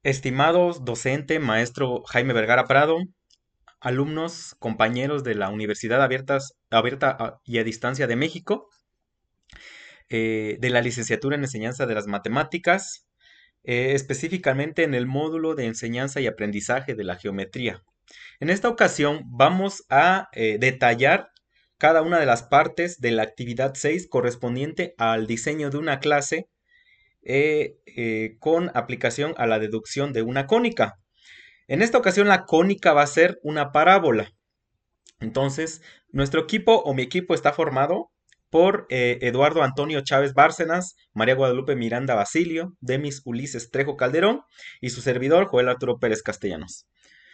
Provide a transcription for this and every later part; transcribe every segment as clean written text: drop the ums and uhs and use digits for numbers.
Estimados docente, maestro Jaime Vergara Prado, alumnos, compañeros de la Universidad Abierta y a Distancia de México, de la licenciatura en Enseñanza de las Matemáticas, específicamente en el módulo de Enseñanza y Aprendizaje de la Geometría. En esta ocasión vamos a detallar cada una de las partes de la actividad 6 correspondiente al diseño de una clase con aplicación a la deducción de una cónica. En esta ocasión la cónica va a ser una parábola. Entonces, nuestro equipo o mi equipo está formado por Eduardo Antonio Chávez Bárcenas, María Guadalupe Miranda Basilio, Demis Ulises Trejo Calderón y su servidor Joel Arturo Pérez Castellanos.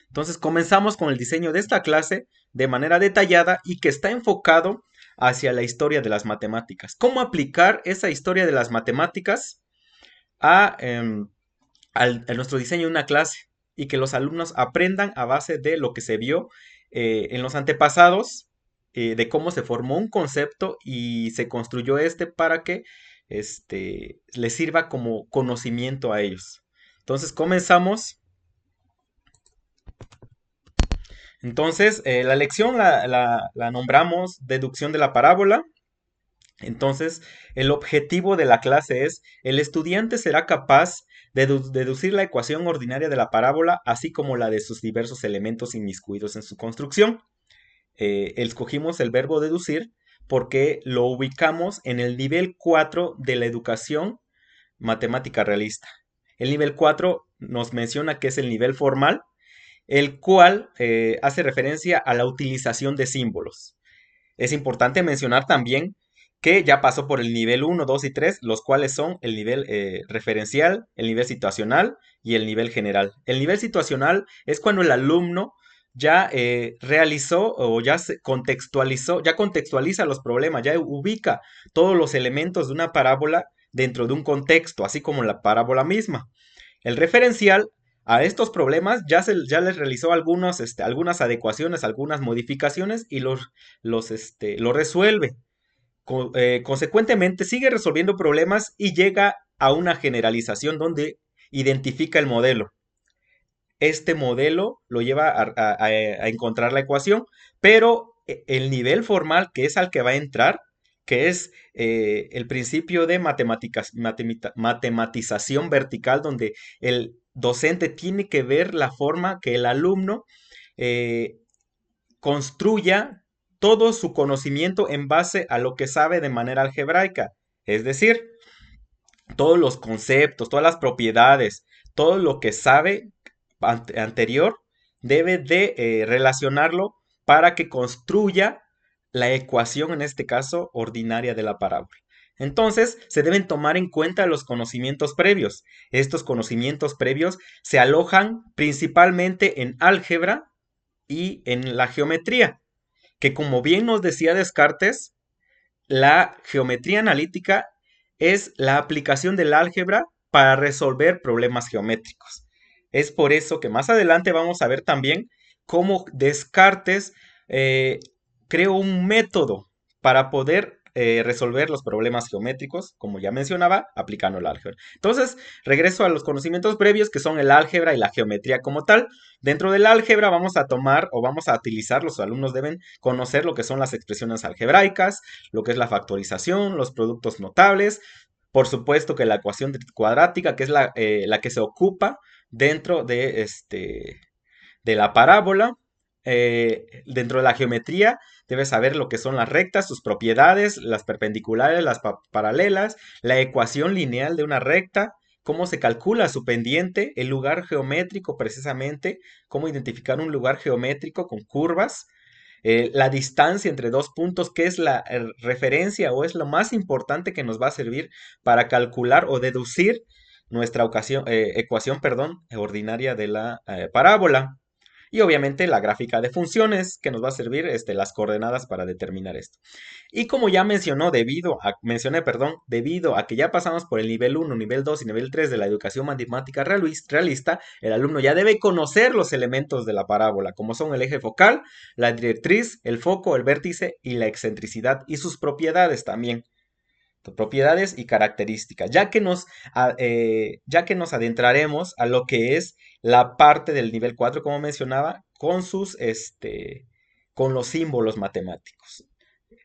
Entonces, comenzamos con el diseño de esta clase de manera detallada y que está enfocado hacia la historia de las matemáticas. ¿Cómo aplicar esa historia de las matemáticas a, a nuestro diseño de una clase y que los alumnos aprendan a base de lo que se vio en los antepasados, de cómo se formó un concepto y se construyó este para que les sirva como conocimiento a ellos? Entonces comenzamos. Entonces, la lección la nombramos deducción de la parábola. Entonces, el objetivo de la clase es: el estudiante será capaz de deducir la ecuación ordinaria de la parábola, así como la de sus diversos elementos inmiscuidos en su construcción. Escogimos el verbo deducir porque lo ubicamos en el nivel 4 de la educación matemática realista. El nivel 4 nos menciona que es el nivel formal, el cual hace referencia a la utilización de símbolos. Es importante mencionar también que ya pasó por el nivel 1, 2 y 3, los cuales son el nivel referencial, el nivel situacional y el nivel general. El nivel situacional es cuando el alumno ya realizó o ya se contextualizó, ya contextualiza los problemas, ya ubica todos los elementos de una parábola dentro de un contexto, así como la parábola misma. El referencial a estos problemas ya les realizó algunas adecuaciones, algunas modificaciones y lo resuelve. Consecuentemente, sigue resolviendo problemas y llega a una generalización donde identifica el modelo. Este modelo lo lleva a encontrar la ecuación, pero el nivel formal, que es al que va a entrar, que es el principio de matematización vertical, donde el docente tiene que ver la forma que el alumno eh, construya todo su conocimiento en base a lo que sabe de manera algebraica. Es decir, todos los conceptos, todas las propiedades, todo lo que sabe anterior, debe de relacionarlo para que construya la ecuación, en este caso, ordinaria de la parábola. Entonces, se deben tomar en cuenta los conocimientos previos. Estos conocimientos previos se alojan principalmente en álgebra y en la geometría, que como bien nos decía Descartes, la geometría analítica es la aplicación del álgebra para resolver problemas geométricos. Es por eso que más adelante vamos a ver también cómo Descartes eh, creó un método para poder resolver los problemas geométricos, como ya mencionaba, aplicando el álgebra. Entonces, regreso a los conocimientos previos, que son el álgebra y la geometría como tal. Dentro del álgebra vamos a tomar o vamos a utilizar, los alumnos deben conocer lo que son las expresiones algebraicas, lo que es la factorización, los productos notables, por supuesto que la ecuación cuadrática, que es la que se ocupa dentro de la parábola. Dentro de la geometría debes saber lo que son las rectas, sus propiedades, las perpendiculares, las paralelas, la ecuación lineal de una recta, cómo se calcula su pendiente, el lugar geométrico precisamente, cómo identificar un lugar geométrico con curvas, la distancia entre dos puntos, que es la referencia o es lo más importante que nos va a servir para calcular o deducir nuestra ecuación, perdón, ordinaria de la parábola. Y obviamente la gráfica de funciones que nos va a servir las coordenadas para determinar esto. Y como ya mencioné, perdón, debido a que ya pasamos por el nivel 1, nivel 2 y nivel 3 de la educación matemática realista, el alumno ya debe conocer los elementos de la parábola, como son el eje focal, la directriz, el foco, el vértice y la excentricidad y sus propiedades también. propiedades y características, ya que nos adentraremos a lo que es la parte del nivel 4 como mencionaba, con los símbolos matemáticos.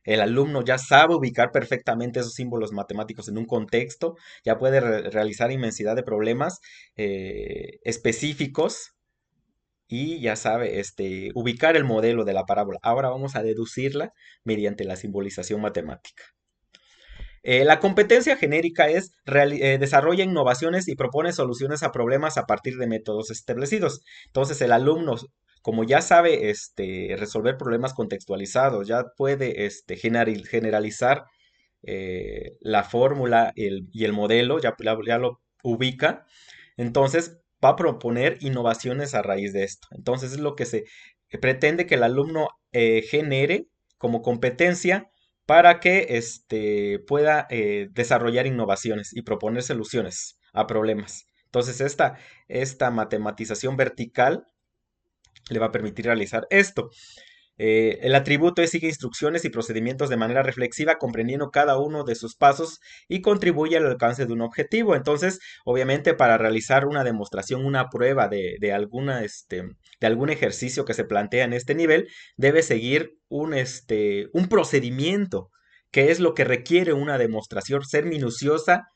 El alumno ya sabe ubicar perfectamente esos símbolos matemáticos en un contexto, ya puede realizar inmensidad de problemas específicos y ya sabe ubicar el modelo de la parábola. Ahora vamos a deducirla mediante la simbolización matemática. La competencia genérica desarrolla innovaciones y propone soluciones a problemas a partir de métodos establecidos. Entonces el alumno, como ya sabe resolver problemas contextualizados, ya puede generalizar la fórmula y el modelo, ya lo ubica, entonces va a proponer innovaciones a raíz de esto. Entonces es lo que se pretende que el alumno genere como competencia para que pueda desarrollar innovaciones y proponer soluciones a problemas. Entonces esta matematización vertical le va a permitir realizar esto. El atributo sigue instrucciones y procedimientos de manera reflexiva, comprendiendo cada uno de sus pasos y contribuye al alcance de un objetivo. Entonces, obviamente, para realizar una demostración, una prueba de algún ejercicio que se plantea en este nivel, debe seguir un procedimiento, que es lo que requiere una demostración, ser minuciosa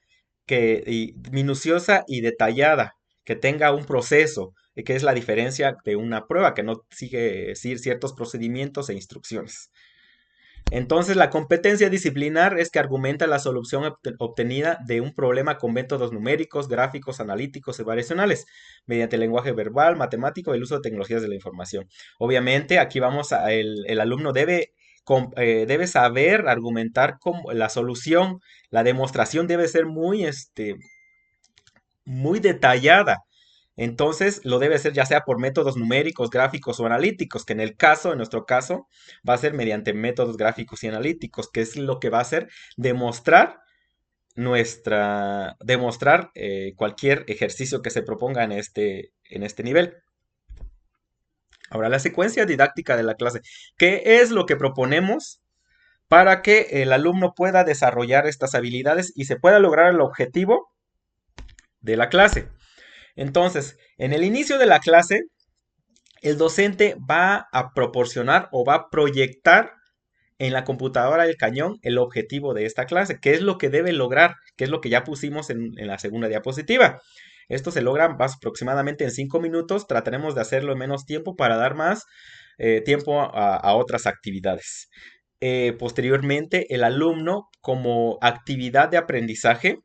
y detallada, que tenga un proceso, que es la diferencia de una prueba que no sigue ciertos procedimientos e instrucciones. Entonces, la competencia disciplinar es que argumenta la solución obtenida de un problema con métodos numéricos, gráficos, analíticos y variacionales, mediante el lenguaje verbal, matemático y el uso de tecnologías de la información. Obviamente, aquí el alumno debe saber argumentar la solución, la demostración debe ser muy detallada. Entonces lo debe hacer ya sea por métodos numéricos, gráficos o analíticos, que en nuestro caso, va a ser mediante métodos gráficos y analíticos, que es lo que va a hacer demostrar cualquier ejercicio que se proponga en este nivel. Ahora, la secuencia didáctica de la clase. ¿Qué es lo que proponemos para que el alumno pueda desarrollar estas habilidades y se pueda lograr el objetivo de la clase? Entonces, en el inicio de la clase, el docente va a proporcionar o va a proyectar en la computadora del cañón el objetivo de esta clase, qué es lo que debe lograr, qué es lo que ya pusimos en la segunda diapositiva. Esto se logra aproximadamente en 5 minutos, trataremos de hacerlo en menos tiempo para dar más tiempo a otras actividades. Posteriormente, el alumno como actividad de aprendizaje,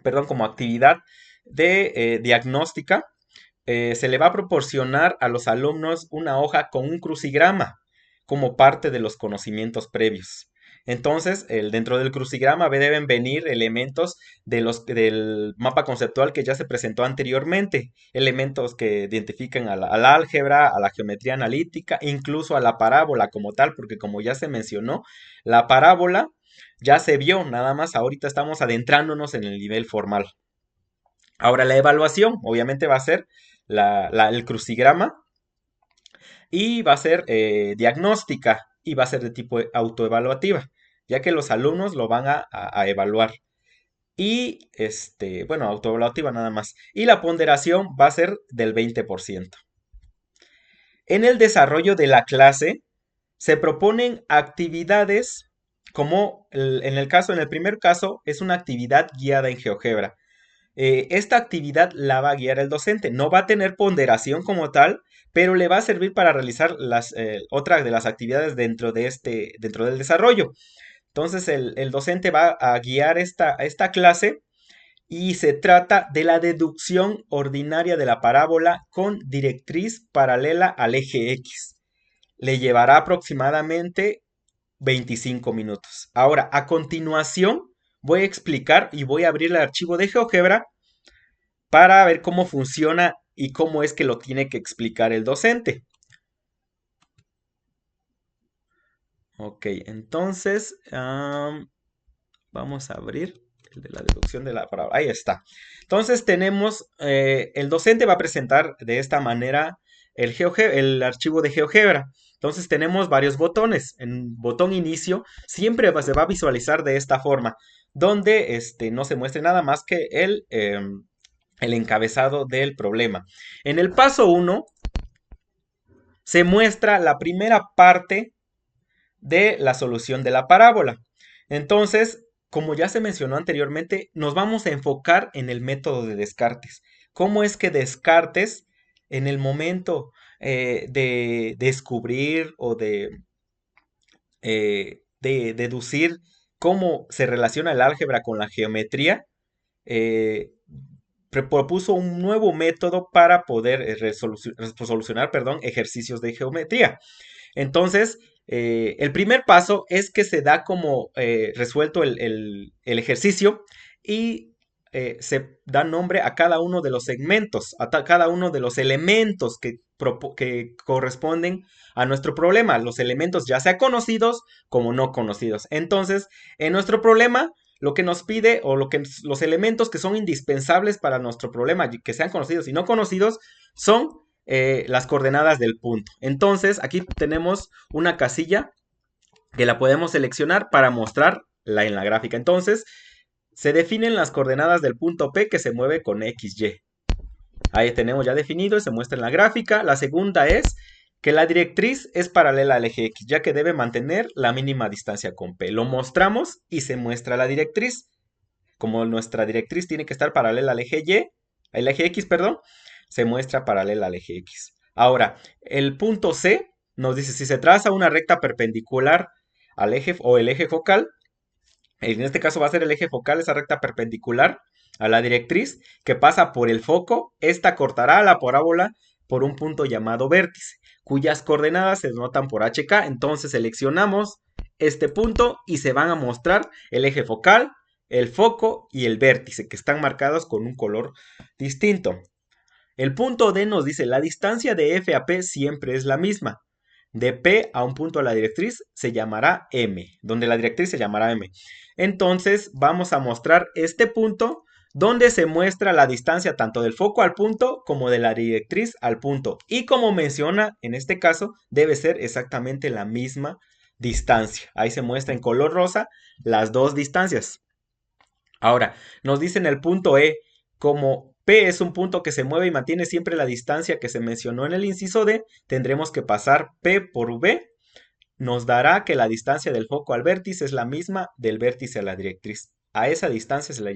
perdón, como actividad de diagnóstica, se le va a proporcionar a los alumnos una hoja con un crucigrama como parte de los conocimientos previos. Entonces, dentro del crucigrama deben venir elementos del mapa conceptual que ya se presentó anteriormente, elementos que identifican a la álgebra, a la geometría analítica, incluso a la parábola como tal, porque como ya se mencionó, la parábola ya se vio, nada más ahorita estamos adentrándonos en el nivel formal. Ahora la evaluación, obviamente va a ser el crucigrama y va a ser diagnóstica y va a ser de tipo autoevaluativa, ya que los alumnos lo van a evaluar. Y, bueno, autoevaluativa nada más. Y la ponderación va a ser del 20%. En el desarrollo de la clase se proponen actividades como en el primer caso es una actividad guiada en GeoGebra. Esta actividad la va a guiar el docente. No va a tener ponderación como tal, pero le va a servir para realizar otras de las actividades dentro del desarrollo. Entonces el docente va a guiar esta clase y se trata de la deducción ordinaria de la parábola con directriz paralela al eje X. Le llevará aproximadamente 25 minutos. Ahora, a continuación, voy a explicar y voy a abrir el archivo de GeoGebra para ver cómo funciona y cómo es que lo tiene que explicar el docente. Ok, entonces vamos a abrir el de la deducción de la palabra. Ahí está. Entonces tenemos, el docente va a presentar de esta manera el archivo de GeoGebra. Entonces tenemos varios botones. En botón inicio siempre se va a visualizar de esta forma, donde no se muestre nada más que el encabezado del problema. En el paso 1 se muestra la primera parte de la solución de la parábola. Entonces, como ya se mencionó anteriormente, nos vamos a enfocar en el método de Descartes. ¿Cómo es que Descartes, en el momento de descubrir o de deducir cómo se relaciona el álgebra con la geometría, eh, propuso un nuevo método para poder solucionar, ejercicios de geometría? Entonces, el primer paso es que se da como resuelto el ejercicio y se da nombre a cada uno de los segmentos, a cada uno de los elementos que corresponden a nuestro problema, los elementos ya sea conocidos como no conocidos. Entonces, en nuestro problema, lo que nos pide o los elementos que son indispensables para nuestro problema, que sean conocidos y no conocidos, son las coordenadas del punto. Entonces, aquí tenemos una casilla que la podemos seleccionar para mostrarla en la gráfica. Entonces, se definen las coordenadas del punto P que se mueve con XY. Ahí tenemos ya definido y se muestra en la gráfica. La segunda es que la directriz es paralela al eje X, ya que debe mantener la mínima distancia con P. Lo mostramos y se muestra la directriz. Como nuestra directriz tiene que estar paralela al eje Y, el eje X, perdón, se muestra paralela al eje X. Ahora, el punto C nos dice si se traza una recta perpendicular al eje o el eje focal, en este caso va a ser el eje focal, esa recta perpendicular a la directriz que pasa por el foco, esta cortará la parábola por un punto llamado vértice, cuyas coordenadas se denotan por HK. Entonces seleccionamos este punto y se van a mostrar el eje focal, el foco y el vértice, que están marcados con un color distinto. El punto D nos dice la distancia de F a P siempre es la misma. De P a un punto a la directriz se llamará M, donde la directriz se llamará M. Entonces vamos a mostrar este punto donde se muestra la distancia tanto del foco al punto como de la directriz al punto. Y como menciona en este caso, debe ser exactamente la misma distancia. Ahí se muestra en color rosa las dos distancias. Ahora, nos dicen el punto E, como P es un punto que se mueve y mantiene siempre la distancia que se mencionó en el inciso D, tendremos que pasar P por V, nos dará que la distancia del foco al vértice es la misma del vértice a la directriz. A esa distancia se le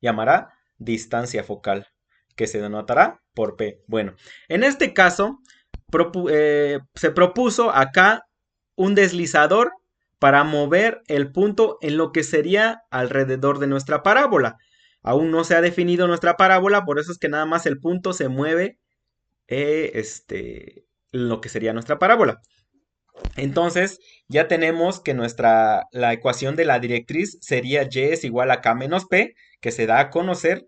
llamará distancia focal, que se denotará por P. Bueno, en este caso se propuso acá un deslizador para mover el punto en lo que sería alrededor de nuestra parábola. Aún no se ha definido nuestra parábola, por eso es que nada más el punto se mueve en lo que sería nuestra parábola. Entonces ya tenemos que la ecuación de la directriz sería y es igual a k menos p, que se da a conocer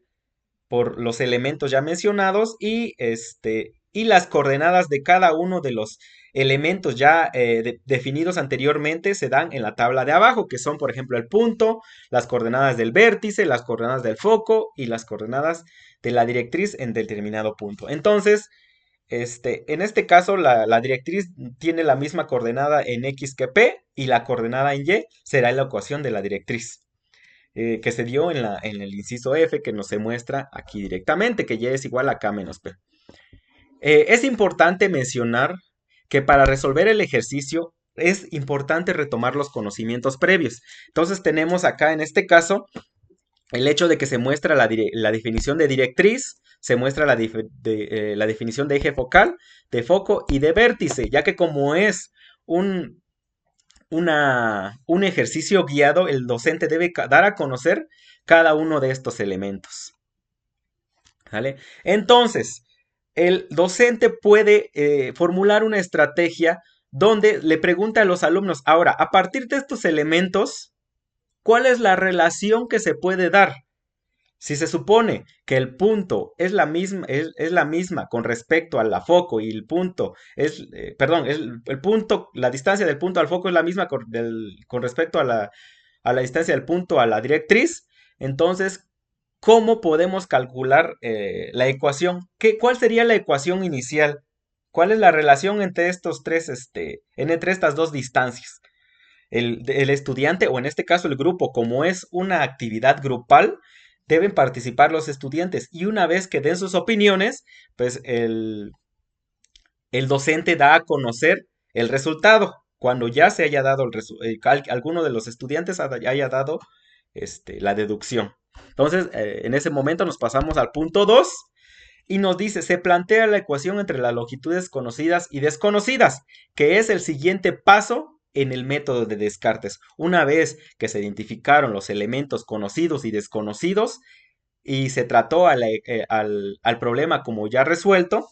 por los elementos ya mencionados y las coordenadas de cada uno de los elementos ya definidos anteriormente se dan en la tabla de abajo, que son por ejemplo el punto, las coordenadas del vértice, las coordenadas del foco y las coordenadas de la directriz en determinado punto. Entonces, en este caso la directriz tiene la misma coordenada en X que P y la coordenada en Y será la ecuación de la directriz. Que se dio en el inciso F, que nos se muestra aquí directamente, que Y es igual a K menos P. Es importante mencionar que para resolver el ejercicio es importante retomar los conocimientos previos. Entonces tenemos acá en este caso el hecho de que se muestra la definición de directriz, se muestra la definición de eje focal, de foco y de vértice, ya que como es un ejercicio guiado, el docente debe dar a conocer cada uno de estos elementos. ¿Vale? Entonces, el docente puede formular una estrategia donde le pregunta a los alumnos, ahora, a partir de estos elementos, ¿cuál es la relación que se puede dar? Si se supone que el punto es la misma con respecto a la foco y el punto el punto, la distancia del punto al foco es la misma con respecto a la distancia del punto a la directriz, entonces, ¿cómo podemos calcular la ecuación? ¿Cuál sería la ecuación inicial? ¿Cuál es la relación entre estos tres, entre estas dos distancias? El estudiante, o en este caso el grupo, como es una actividad grupal, deben participar los estudiantes y una vez que den sus opiniones, pues el docente da a conocer el resultado. Cuando ya se haya dado alguno de los estudiantes haya dado la deducción. Entonces, en ese momento nos pasamos al punto 2 y nos dice, se plantea la ecuación entre las longitudes conocidas y desconocidas, que es el siguiente paso en el método de Descartes. Una vez que se identificaron los elementos conocidos y desconocidos y se trató al problema como ya resuelto,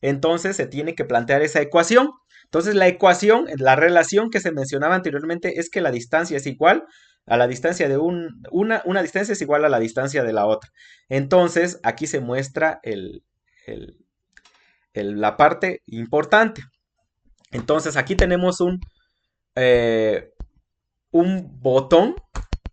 entonces se tiene que plantear esa ecuación. Entonces la ecuación, la relación que se mencionaba anteriormente es que la distancia es igual a la distancia de una distancia es igual a la distancia de la otra. Entonces aquí se muestra el, la parte importante. Entonces aquí tenemos eh, un botón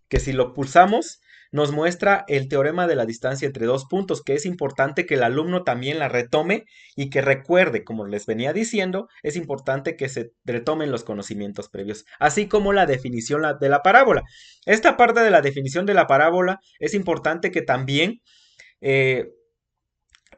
que si lo pulsamos nos muestra el teorema de la distancia entre dos puntos, que es importante que el alumno también la retome y que recuerde, como les venía diciendo, es importante que se retomen los conocimientos previos, así como la definición de la parábola. Esta parte de la definición de la parábola es importante que también eh,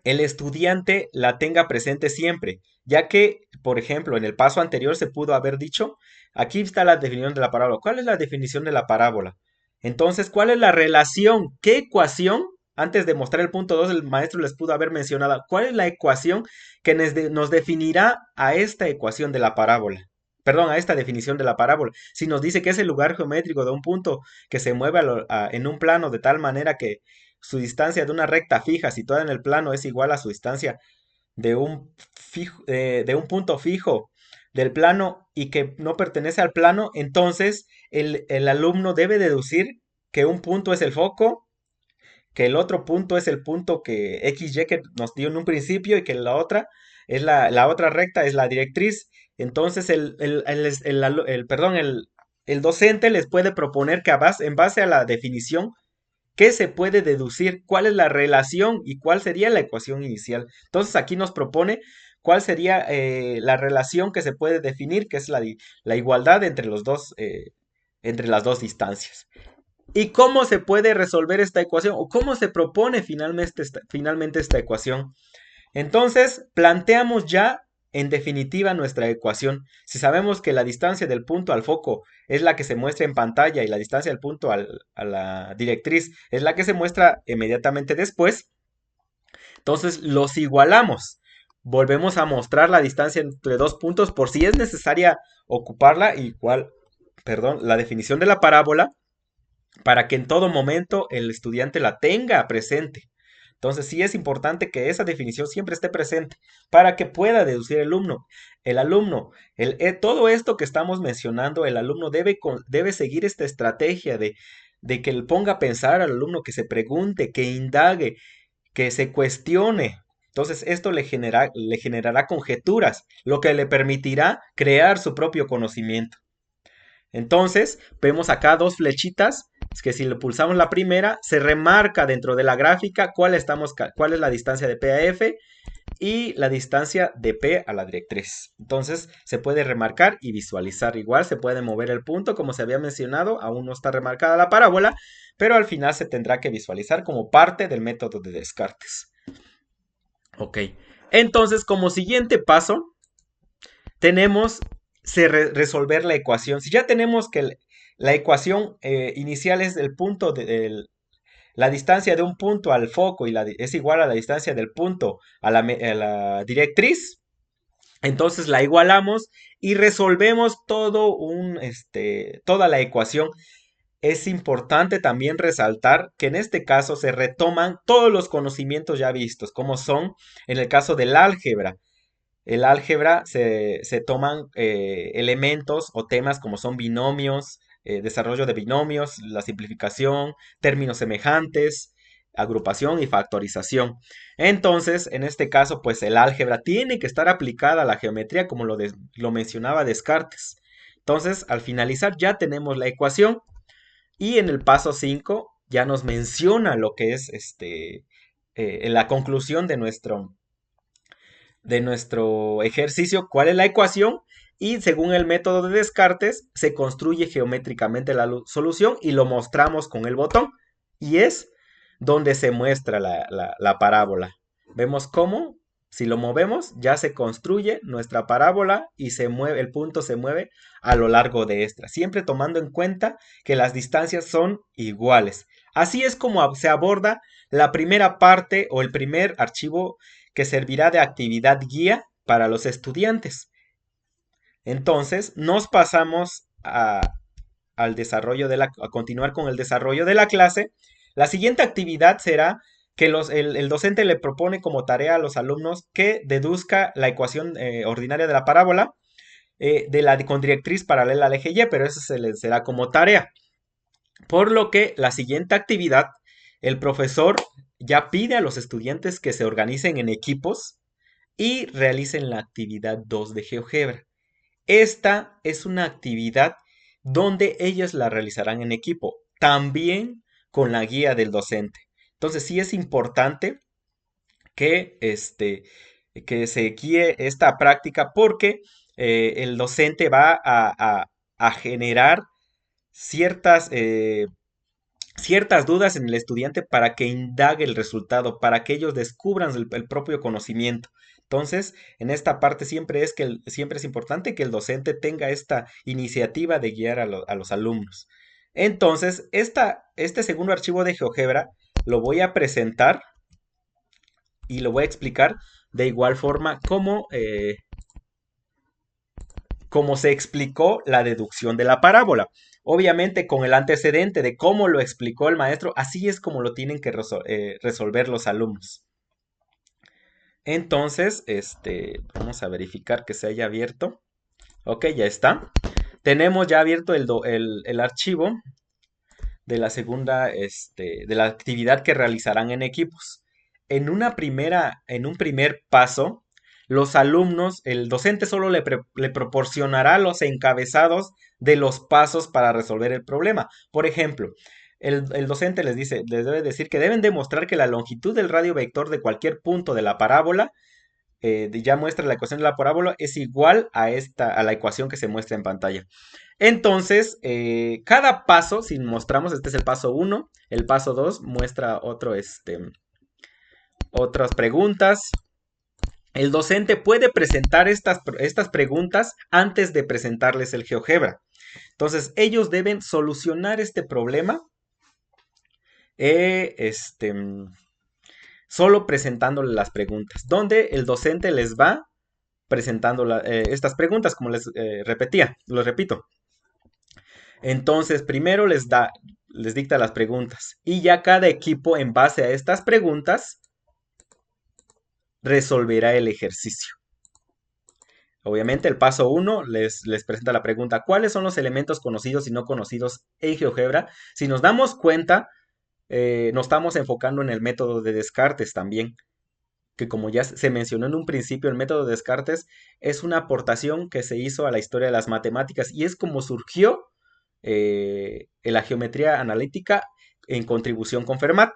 el estudiante la tenga presente siempre, ya que, por ejemplo, en el paso anterior se pudo haber dicho, aquí está la definición de la parábola. ¿Cuál es la definición de la parábola? Entonces, ¿cuál es la relación? ¿Qué ecuación? Antes de mostrar el punto 2, el maestro les pudo haber mencionado cuál es la ecuación que nos definirá a esta ecuación de la parábola. Perdón, a esta definición de la parábola. Si nos dice que es el lugar geométrico de un punto que se mueve en un plano de tal manera que su distancia de una recta fija situada en el plano es igual a su distancia de un punto fijo del plano y que no pertenece al plano, entonces el alumno debe deducir que un punto es el foco, que el otro punto es el punto que XY que nos dio en un principio y que la otra es la otra recta es la directriz. Entonces perdón, el docente les puede proponer que en base a la definición ¿qué se puede deducir? ¿Cuál es la relación y cuál sería la ecuación inicial? Entonces aquí nos propone cuál sería la relación que se puede definir, que es la igualdad entre las dos distancias. ¿Y cómo se puede resolver esta ecuación? ¿O cómo se propone finalmente esta ecuación? Entonces, planteamos ya en definitiva nuestra ecuación. Si sabemos que la distancia del punto al foco es la que se muestra en pantalla y la distancia del punto a la directriz es la que se muestra inmediatamente después, entonces los igualamos. Volvemos a mostrar la distancia entre dos puntos por si es necesaria ocuparla, igual, perdón, la definición de la parábola para que en todo momento el estudiante la tenga presente. Entonces sí es importante que esa definición siempre esté presente para que pueda deducir el alumno. Todo esto que estamos mencionando, el alumno debe seguir esta estrategia de que le ponga a pensar al alumno, que se pregunte, que indague, que se cuestione. Entonces esto le generará conjeturas, lo que le permitirá crear su propio conocimiento. Entonces, vemos acá dos flechitas, es que si le pulsamos la primera, se remarca dentro de la gráfica cuál es la distancia de P a F y la distancia de P a la directriz. Entonces, se puede remarcar y visualizar. Igual se puede mover el punto, como se había mencionado, aún no está remarcada la parábola, pero al final se tendrá que visualizar como parte del método de Descartes. Ok. Entonces, como siguiente paso, tenemos resolver la ecuación. Si ya tenemos que la ecuación inicial es el punto la distancia de un punto al foco y es igual a la distancia del punto a la directriz, entonces la igualamos y resolvemos toda la ecuación. Es importante también resaltar que en este caso se retoman todos los conocimientos ya vistos, como son en el caso del álgebra. El álgebra se toman elementos o temas como son binomios, desarrollo de binomios, la simplificación, términos semejantes, agrupación y factorización. Entonces, en este caso, pues el álgebra tiene que estar aplicada a la geometría como lo mencionaba Descartes. Entonces, al finalizar ya tenemos la ecuación y en el paso 5 ya nos menciona lo que es la conclusión de nuestro ejercicio cuál es la ecuación y según el método de Descartes se construye geométricamente la solución y lo mostramos con el botón y es donde se muestra la parábola. Vemos cómo si lo movemos ya se construye nuestra parábola y se mueve, el punto se mueve a lo largo de esta, siempre tomando en cuenta que las distancias son iguales. Así es como se aborda la primera parte o el primer archivo que servirá de actividad guía para los estudiantes. Entonces, nos pasamos al desarrollo a continuar con el desarrollo de la clase. La siguiente actividad será que el docente le propone como tarea a los alumnos que deduzca la ecuación ordinaria de la parábola con directriz paralela al eje Y, pero eso se les será como tarea. Por lo que la siguiente actividad, el profesor ya pide a los estudiantes que se organicen en equipos y realicen la actividad 2 de GeoGebra. Esta es una actividad donde ellos la realizarán en equipo, también con la guía del docente. Entonces sí es importante que, que se guíe esta práctica porque el docente va a generar ciertas, ciertas dudas en el estudiante para que indague el resultado, para que ellos descubran el propio conocimiento. Entonces, en esta parte siempre es importante que el docente tenga esta iniciativa de guiar a los alumnos. Entonces, este segundo archivo de GeoGebra lo voy a presentar y lo voy a explicar de igual forma como se explicó la deducción de la parábola. Obviamente con el antecedente de cómo lo explicó el maestro, así es como lo tienen que resolver los alumnos. Entonces, vamos a verificar que se haya abierto. Ok, ya está. Tenemos ya abierto el archivo de la segunda, de la actividad que realizarán en equipos. En un primer paso, los alumnos, el docente solo le proporcionará los encabezados de los pasos para resolver el problema. Por ejemplo, el docente les debe decir que deben demostrar que la longitud del radio vector de cualquier punto de la parábola, ya muestra la ecuación de la parábola, es igual a la ecuación que se muestra en pantalla. Entonces, cada paso, si mostramos, este es el paso 1, el paso 2 muestra otras preguntas. El docente puede presentar estas preguntas antes de presentarles el GeoGebra. Entonces, ellos deben solucionar este problema solo presentándole las preguntas, donde el docente les va presentando estas preguntas, como les repetía, lo repito. Entonces, primero les dicta las preguntas y ya cada equipo en base a estas preguntas resolverá el ejercicio. Obviamente el paso 1 les presenta la pregunta, ¿cuáles son los elementos conocidos y no conocidos en GeoGebra? Si nos damos cuenta, nos estamos enfocando en el método de Descartes también, que como ya se mencionó en un principio, el método de Descartes es una aportación que se hizo a la historia de las matemáticas y es como surgió en la geometría analítica en contribución con Fermat.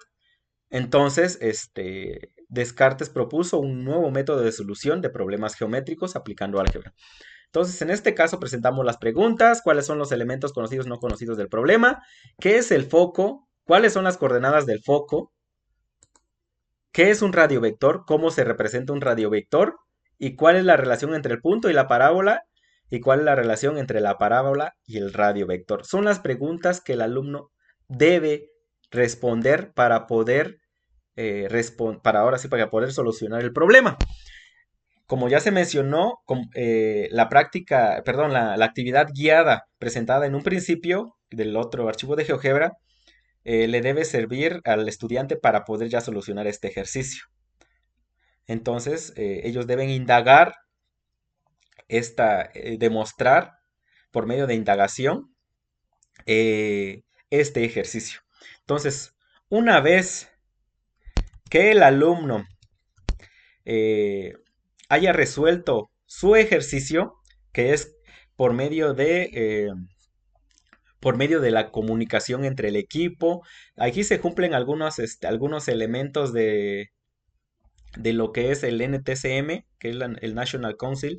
Entonces, Descartes propuso un nuevo método de solución de problemas geométricos aplicando álgebra. Entonces, en este caso presentamos las preguntas, cuáles son los elementos conocidos y no conocidos del problema, qué es el foco, cuáles son las coordenadas del foco, qué es un radiovector, cómo se representa un radiovector y cuál es la relación entre el punto y la parábola y cuál es la relación entre la parábola y el radiovector. Son las preguntas que el alumno debe responder para poder para poder solucionar el problema. Como ya se mencionó, la actividad guiada presentada en un principio del otro archivo de GeoGebra le debe servir al estudiante para poder ya solucionar este ejercicio. Entonces, ellos deben indagar, demostrar por medio de indagación este ejercicio. Entonces, una vez que el alumno haya resuelto su ejercicio, que es por medio de la comunicación entre el equipo. Aquí se cumplen algunos elementos de lo que es el NTCM, que es el National Council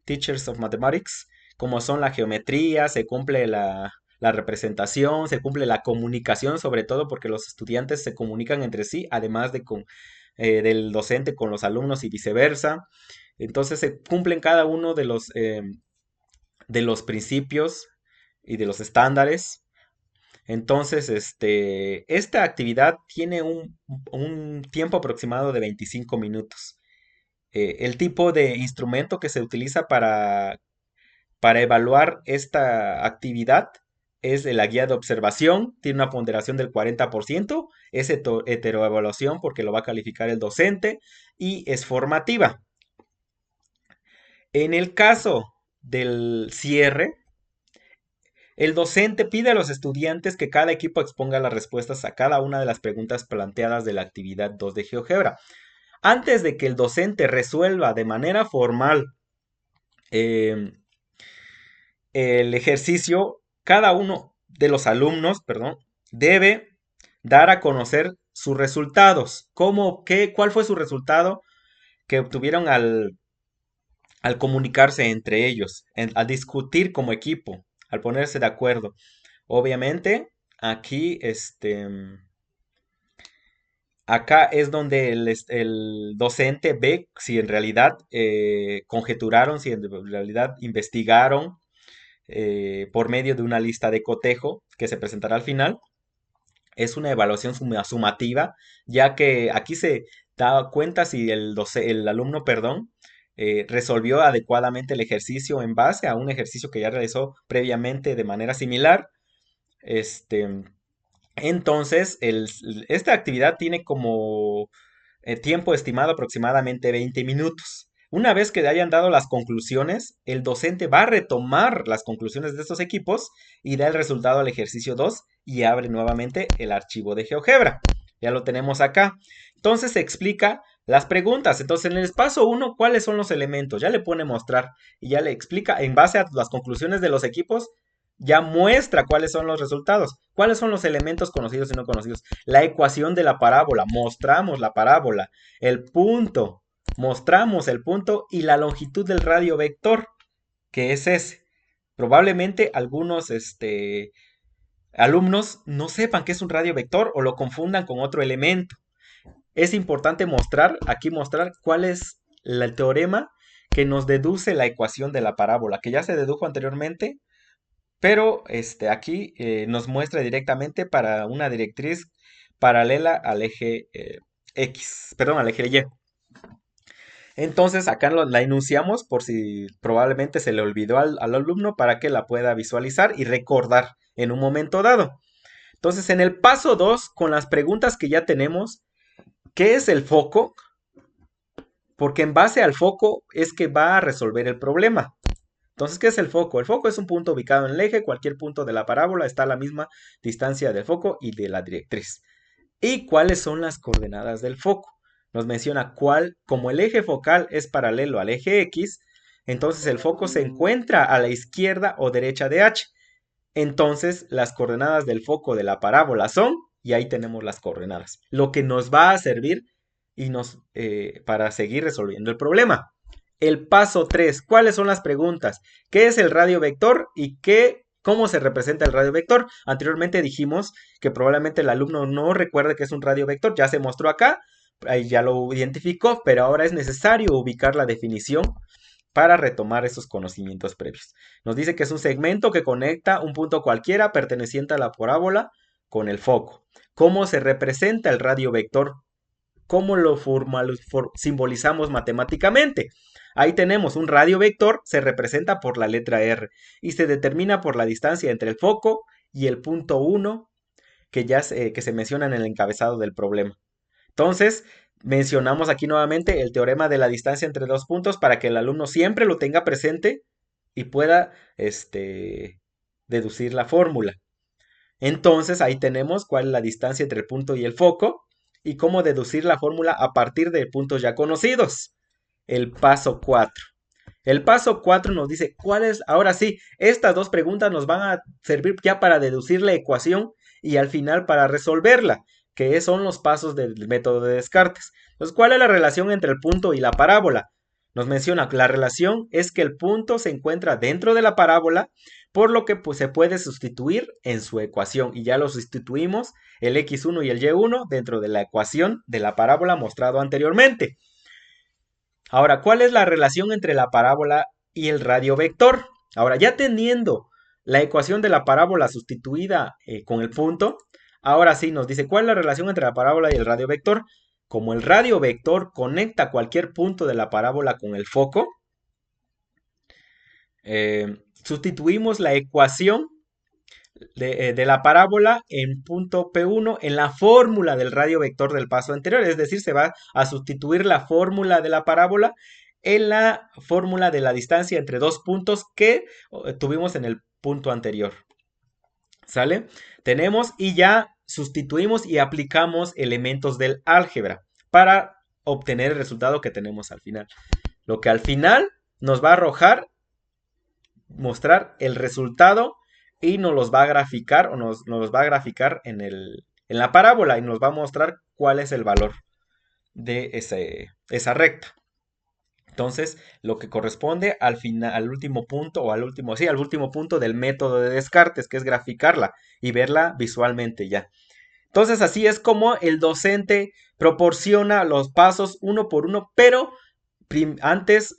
Teachers of Mathematics, como son la geometría, se cumple la representación, se cumple la comunicación, sobre todo porque los estudiantes se comunican entre sí, además del docente con los alumnos y viceversa. Entonces se cumplen cada uno de los principios y de los estándares. Entonces, esta actividad tiene un tiempo aproximado de 25 minutos. El tipo de instrumento que se utiliza para evaluar esta actividad es la guía de observación, tiene una ponderación del 40%, es heteroevaluación porque lo va a calificar el docente y es formativa. En el caso del cierre, el docente pide a los estudiantes que cada equipo exponga las respuestas a cada una de las preguntas planteadas de la actividad 2 de GeoGebra. Antes de que el docente resuelva de manera formal eh, el ejercicio, cada uno de los alumnos, perdón, debe dar a conocer sus resultados. ¿Cuál fue su resultado que obtuvieron al comunicarse entre ellos, al discutir como equipo, al ponerse de acuerdo? Obviamente, aquí, acá es donde el docente ve si en realidad conjeturaron, si en realidad investigaron por medio de una lista de cotejo que se presentará al final. Es una evaluación sumativa, ya que aquí se da cuenta si el alumno, perdón, resolvió adecuadamente el ejercicio en base a un ejercicio que ya realizó previamente de manera similar. Este, entonces, esta actividad tiene como tiempo estimado aproximadamente 20 minutos. Una vez que hayan dado las conclusiones, el docente va a retomar las conclusiones de estos equipos y da el resultado al ejercicio 2 y abre nuevamente el archivo de GeoGebra. Ya lo tenemos acá. Entonces se explica las preguntas. Entonces en el paso 1, ¿cuáles son los elementos? Ya le pone mostrar y ya le explica en base a las conclusiones de los equipos, ya muestra cuáles son los resultados, cuáles son los elementos conocidos y no conocidos. La ecuación de la parábola, mostramos la parábola, el punto, mostramos el punto y la longitud del radio vector, que es ese. Probablemente algunos alumnos no sepan qué es un radio vector o lo confundan con otro elemento. Es importante mostrar cuál es el teorema que nos deduce la ecuación de la parábola, que ya se dedujo anteriormente, pero aquí nos muestra directamente para una directriz paralela al eje X, perdón, al eje Y. Entonces acá la enunciamos por si probablemente se le olvidó al alumno para que la pueda visualizar y recordar en un momento dado. Entonces en el paso 2, con las preguntas que ya tenemos, ¿qué es el foco? Porque en base al foco es que va a resolver el problema. Entonces, ¿qué es el foco? El foco es un punto ubicado en el eje, cualquier punto de la parábola está a la misma distancia del foco y de la directriz. ¿Y cuáles son las coordenadas del foco? Nos menciona como el eje focal es paralelo al eje X, entonces el foco se encuentra a la izquierda o derecha de H. Entonces, las coordenadas del foco de la parábola son, y ahí tenemos las coordenadas, lo que nos va a servir para seguir resolviendo el problema. El paso 3, ¿cuáles son las preguntas? ¿Qué es el radio vector y cómo se representa el radio vector? Anteriormente dijimos que probablemente el alumno no recuerde que es un radio vector, ya se mostró acá, ahí ya lo identificó, pero ahora es necesario ubicar la definición para retomar esos conocimientos previos. Nos dice que es un segmento que conecta un punto cualquiera perteneciente a la parábola con el foco. ¿Cómo se representa el radio vector? ¿Cómo lo simbolizamos matemáticamente? Ahí tenemos un radio vector, se representa por la letra R y se determina por la distancia entre el foco y el punto 1 que se menciona en el encabezado del problema. Entonces, mencionamos aquí nuevamente el teorema de la distancia entre dos puntos para que el alumno siempre lo tenga presente y pueda deducir la fórmula. Entonces, ahí tenemos cuál es la distancia entre el punto y el foco y cómo deducir la fórmula a partir de puntos ya conocidos. El paso 4. El paso 4 nos dice ahora sí, estas dos preguntas nos van a servir ya para deducir la ecuación y al final para resolverla. que son los pasos del método de Descartes. Entonces, ¿cuál es la relación entre el punto y la parábola? Nos menciona que la relación es que el punto se encuentra dentro de la parábola, por lo que pues, se puede sustituir en su ecuación. Y ya lo sustituimos el x1 y el y1 dentro de la ecuación de la parábola mostrado anteriormente. Ahora, ¿cuál es la relación entre la parábola y el radiovector? Ahora, ya teniendo la ecuación de la parábola sustituida con el punto, ahora sí nos dice cuál es la relación entre la parábola y el radiovector. Como el radiovector conecta cualquier punto de la parábola con el foco, sustituimos la ecuación de la parábola en punto P1 en la fórmula del radiovector del paso anterior, es decir, se va a sustituir la fórmula de la parábola en la fórmula de la distancia entre dos puntos que tuvimos en el punto anterior. ¿Sale? Tenemos y ya sustituimos y aplicamos elementos del álgebra para obtener el resultado que tenemos al final. Lo que al final nos va a arrojar, mostrar el resultado y nos los va a graficar o nos va a graficar en la parábola y nos va a mostrar cuál es el valor de esa recta. Entonces, lo que corresponde al final, al último punto o al último punto del método de Descartes, que es graficarla y verla visualmente ya. Entonces, así es como el docente proporciona los pasos uno por uno, pero antes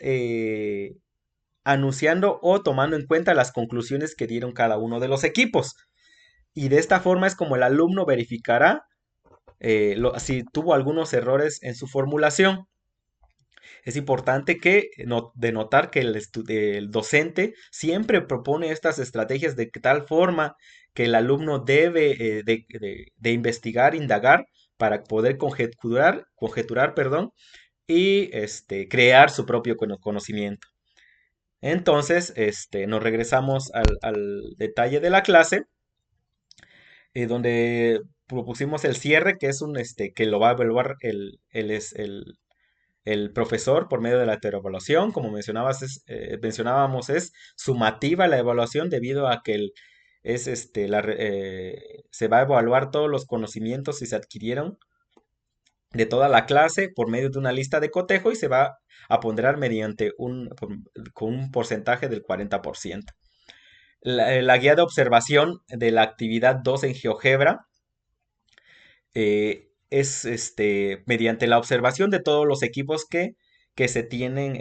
anunciando o tomando en cuenta las conclusiones que dieron cada uno de los equipos. Y de esta forma es como el alumno verificará si tuvo algunos errores en su formulación. Es importante denotar que el docente siempre propone estas estrategias de tal forma que el alumno debe de investigar, indagar para poder conjeturar, perdón, y crear su propio conocimiento. Entonces, nos regresamos al detalle de la clase, donde propusimos el cierre, que es que lo va a evaluar el profesor por medio de la heteroevaluación. Como mencionábamos, es sumativa la evaluación debido a que se va a evaluar todos los conocimientos que se adquirieron de toda la clase por medio de una lista de cotejo y se va a ponderar mediante con un porcentaje del 40%. La guía de observación de la actividad 2 en GeoGebra es mediante la observación de todos los equipos que se tienen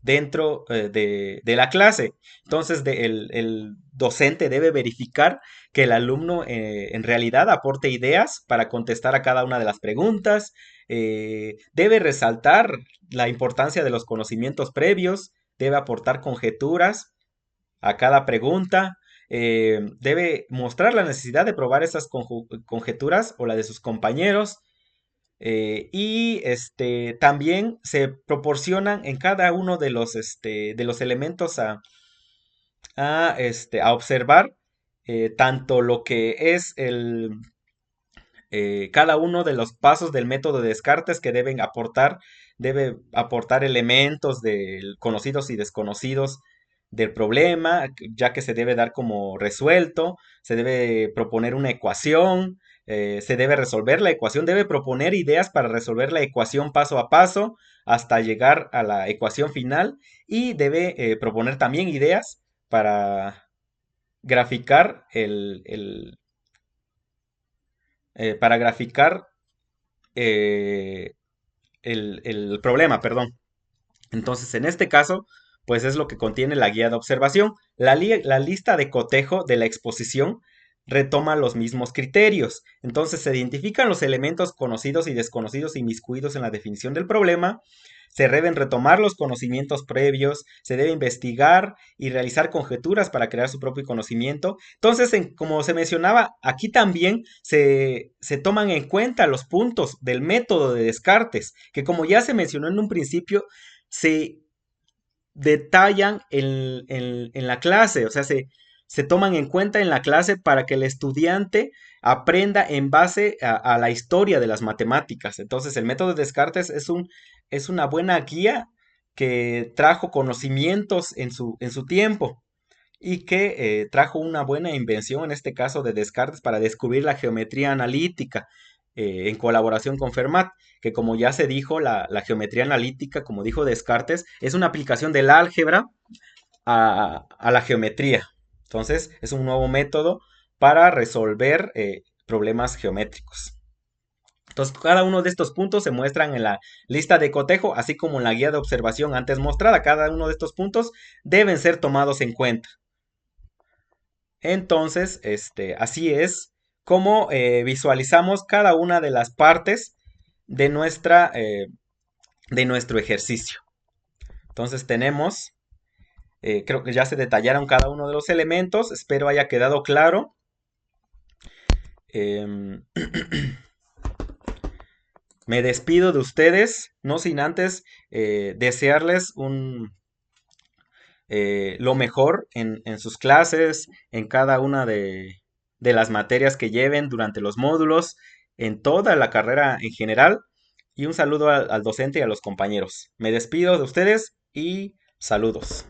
dentro de la clase. Entonces, el docente debe verificar que el alumno en realidad aporte ideas para contestar a cada una de las preguntas. Debe resaltar la importancia de los conocimientos previos, debe aportar conjeturas a cada pregunta. Debe mostrar la necesidad de probar esas conjeturas o la de sus compañeros. Y también se proporcionan en cada uno de los elementos a observar tanto lo que es cada uno de los pasos del método de Descartes que debe aportar elementos conocidos y desconocidos del problema, ya que se debe dar como resuelto, se debe proponer una ecuación, se debe resolver la ecuación, debe proponer ideas para resolver la ecuación paso a paso hasta llegar a la ecuación final y debe proponer también ideas para graficar para graficar eh, el problema, perdón. Entonces, en este caso, pues es lo que contiene la guía de observación. La lista de cotejo de la exposición retoma los mismos criterios. Entonces, se identifican los elementos conocidos y desconocidos inmiscuidos en la definición del problema. Se deben retomar los conocimientos previos, se debe investigar y realizar conjeturas para crear su propio conocimiento. Entonces, como se mencionaba, aquí también se toman en cuenta los puntos del método de Descartes, que como ya se mencionó en un principio, se detallan en la clase, o sea, se toman en cuenta en la clase para que el estudiante aprenda en base a la historia de las matemáticas. Entonces, el método de Descartes es una buena guía que trajo conocimientos en su tiempo y que trajo una buena invención, en este caso de Descartes, para descubrir la geometría analítica. en colaboración con Fermat, que como ya se dijo, la geometría analítica, como dijo Descartes, es una aplicación del álgebra a la geometría. Entonces, es un nuevo método para resolver problemas geométricos. Entonces, cada uno de estos puntos se muestran en la lista de cotejo, así como en la guía de observación antes mostrada. Cada uno de estos puntos deben ser tomados en cuenta. Entonces, así es como visualizamos cada una de las partes de de nuestro ejercicio. Entonces tenemos, creo que ya se detallaron cada uno de los elementos. Espero haya quedado claro. Em, Me despido de ustedes, no sin antes desearles lo mejor en sus clases, en cada una de las materias que lleven durante los módulos, en toda la carrera en general. Y un saludo al docente y a los compañeros. Me despido de ustedes y saludos.